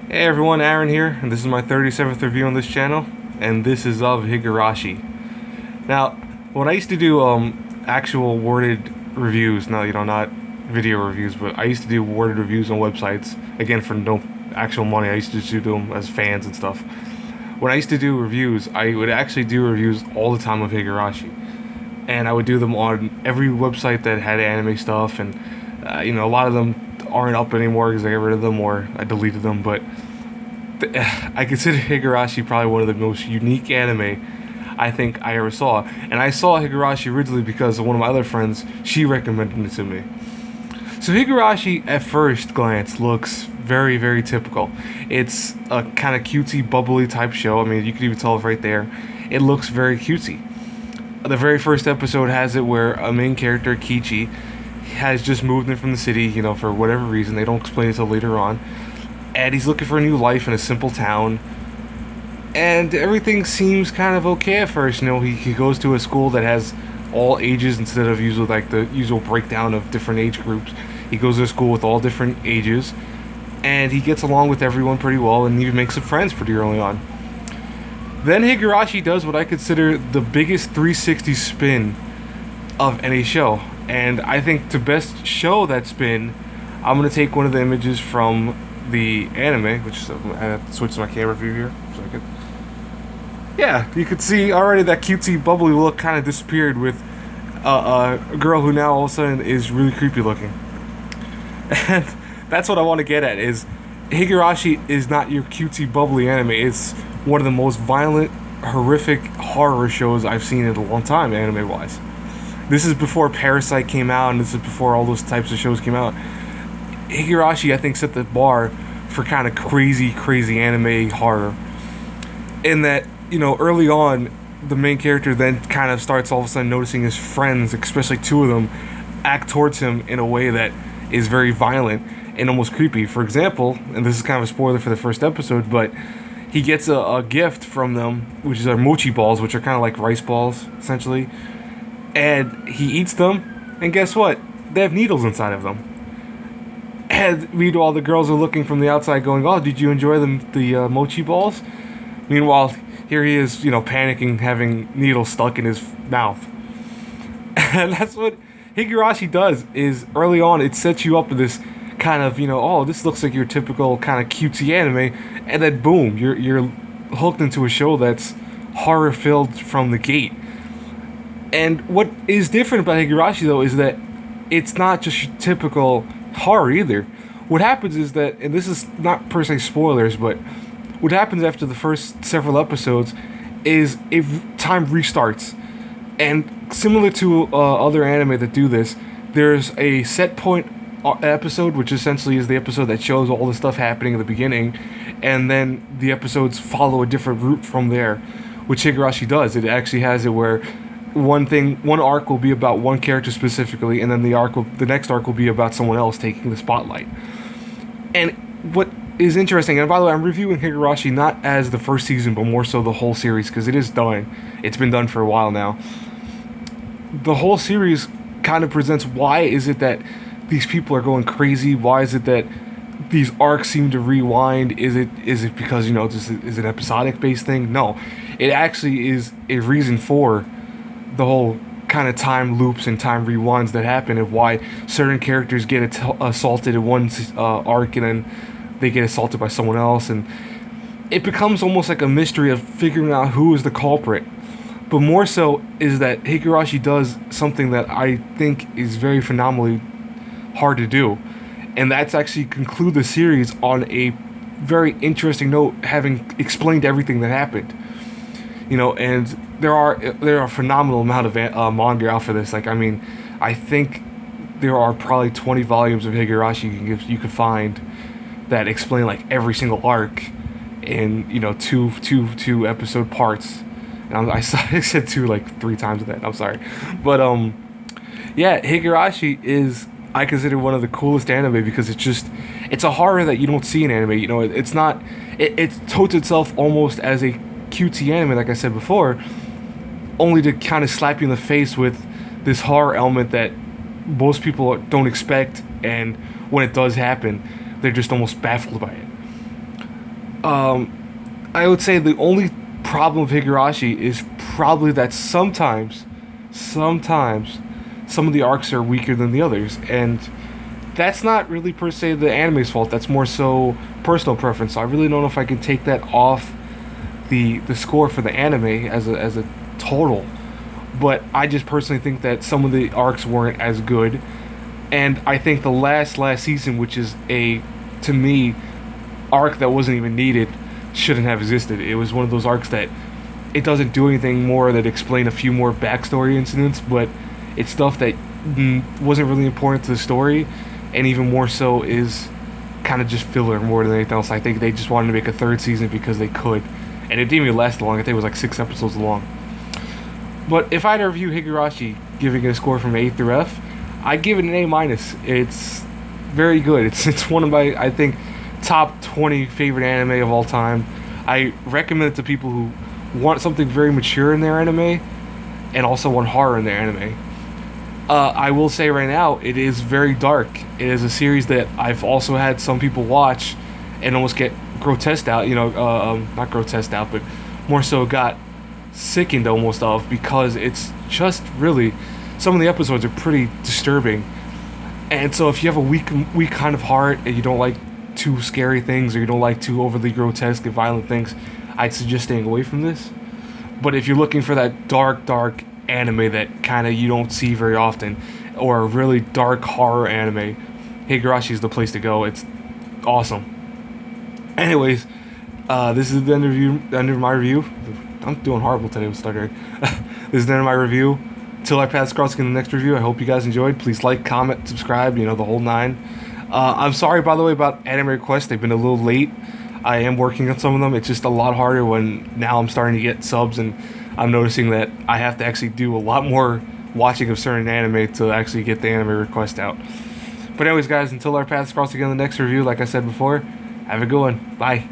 Hey everyone, Aaron here, and this is my 37th review on this channel, and this is of Higurashi. Now, when I used to do actual worded reviews, not video reviews, but I used to do worded reviews on websites, again for no actual money. I used to just do them as fans and stuff. When I used to do reviews, I would actually do reviews all the time of Higurashi, and I would do them on every website that had anime stuff, and a lot of them aren't up anymore because I got rid of them or I deleted them, but I consider Higurashi probably one of the most unique anime I think I ever saw. And I saw Higurashi originally because one of my other friends, she recommended it to me. So Higurashi at first glance looks very, very typical. It's a kind of cutesy, bubbly type show. I mean, you can even tell it right there. It looks very cutesy. The very first episode has it where a main character, Kichi, has just moved in from the city, for whatever reason. They don't explain it until later on. And he's looking for a new life in a simple town. And everything seems kind of okay at first. He goes to a school that has all ages instead of the usual breakdown of different age groups. He goes to a school with all different ages. And he gets along with everyone pretty well and even makes some friends pretty early on. Then Higurashi does what I consider the biggest 360 spin of any show. And I think to best show that spin, I'm going to take one of the images from the anime, which is, I have to switch to my camera view here so I could. Yeah, you could see already that cutesy, bubbly look kind of disappeared with a girl who now all of a sudden is really creepy looking. And that's what I want to get at, is Higurashi is not your cutesy, bubbly anime. It's one of the most violent, horrific horror shows I've seen in a long time, anime-wise. This is before Parasite came out, and this is before all those types of shows came out. Higurashi, I think, set the bar for kind of crazy, crazy anime horror. In that, early on, the main character then kind of starts all of a sudden noticing his friends, especially two of them, act towards him in a way that is very violent and almost creepy. For example, and this is kind of a spoiler for the first episode, but he gets a gift from them, which is our mochi balls, which are kind of like rice balls, essentially. And he eats them, and guess what? They have needles inside of them. And meanwhile, the girls are looking from the outside going, "Oh, did you enjoy the mochi balls?" Meanwhile, here he is, panicking, having needles stuck in his mouth. And that's what Higurashi does, is early on, it sets you up with this kind of, oh, this looks like your typical kind of cutesy anime, and then boom, you're hooked into a show that's horror-filled from the gate. And what is different about Higurashi, though, is that it's not just your typical horror either. What happens is that, and this is not per se spoilers, but what happens after the first several episodes is time restarts. And similar to other anime that do this, there's a set point episode, which essentially is the episode that shows all the stuff happening in the beginning, and then the episodes follow a different route from there, which Higurashi does. It actually has it where one arc will be about one character specifically, and then the next arc will be about someone else taking the spotlight. And what is interesting, and by the way, I'm reviewing Higurashi not as the first season, but more so the whole series, because it is done. It's been done for a while now. The whole series kind of presents why is it that these people are going crazy? Why is it that these arcs seem to rewind? Is it because, this is an episodic based thing? No. It actually is a reason for the whole kind of time loops and time rewinds that happen, and why certain characters get assaulted in one arc and then they get assaulted by someone else, and it becomes almost like a mystery of figuring out who is the culprit. But more so is that Higurashi does something that I think is very phenomenally hard to do, and that's actually conclude the series on a very interesting note, having explained everything that happened. And there are a phenomenal amount of manga out for this. I think there are probably 20 volumes of Higurashi you could find that explain like every single arc in two episode parts. And I said two like 3 times of that. I'm sorry, but yeah, Higurashi is, I consider, one of the coolest anime because it's a horror that you don't see in anime. It totes itself almost as a cutesy anime, like I said before, only to kind of slap you in the face with this horror element that most people don't expect, and when it does happen, they're just almost baffled by it. I would say the only problem with Higurashi is probably that sometimes some of the arcs are weaker than the others, and that's not really per se the anime's fault. That's more so personal preference. So I really don't know if I can take that off the score for the anime as a total. But I just personally think that some of the arcs weren't as good, and I think the last season, which is to me, arc that wasn't even needed, shouldn't have existed. It was one of those arcs that it doesn't do anything more than explain a few more backstory incidents, but it's stuff that wasn't really important to the story, and even more so is kind of just filler more than anything else. I think they just wanted to make a third season because they could, and it didn't even last long. I think it was like 6 episodes long. But if I had to review Higurashi, giving it a score from A through F, I'd give it an A-. It's very good. It's one of my, I think, top 20 favorite anime of all time. I recommend it to people who want something very mature in their anime and also want horror in their anime. I will say right now, it is very dark. It is a series that I've also had some people watch and almost get grotesqued out, not grotesqued out, but more so got sickened almost of, because it's just really, some of the episodes are pretty disturbing. And so if you have a weak kind of heart and you don't like too scary things, or you don't like too overly grotesque and violent things, I'd suggest staying away from this. But if you're looking for that dark anime that kind of you don't see very often, or a really dark horror anime, Higurashi is the place to go. It's awesome. Anyways, this is the end of my review. I'm doing horrible today with stuttering. This is the end of my review. Till our paths cross in the next review, I hope you guys enjoyed. Please like, comment, subscribe, the whole 9. I'm sorry, by the way, about anime requests. They've been a little late. I am working on some of them. It's just a lot harder when now I'm starting to get subs, and I'm noticing that I have to actually do a lot more watching of certain anime to actually get the anime request out. But anyways, guys, until our paths cross again in the next review, like I said before, have a good one. Bye.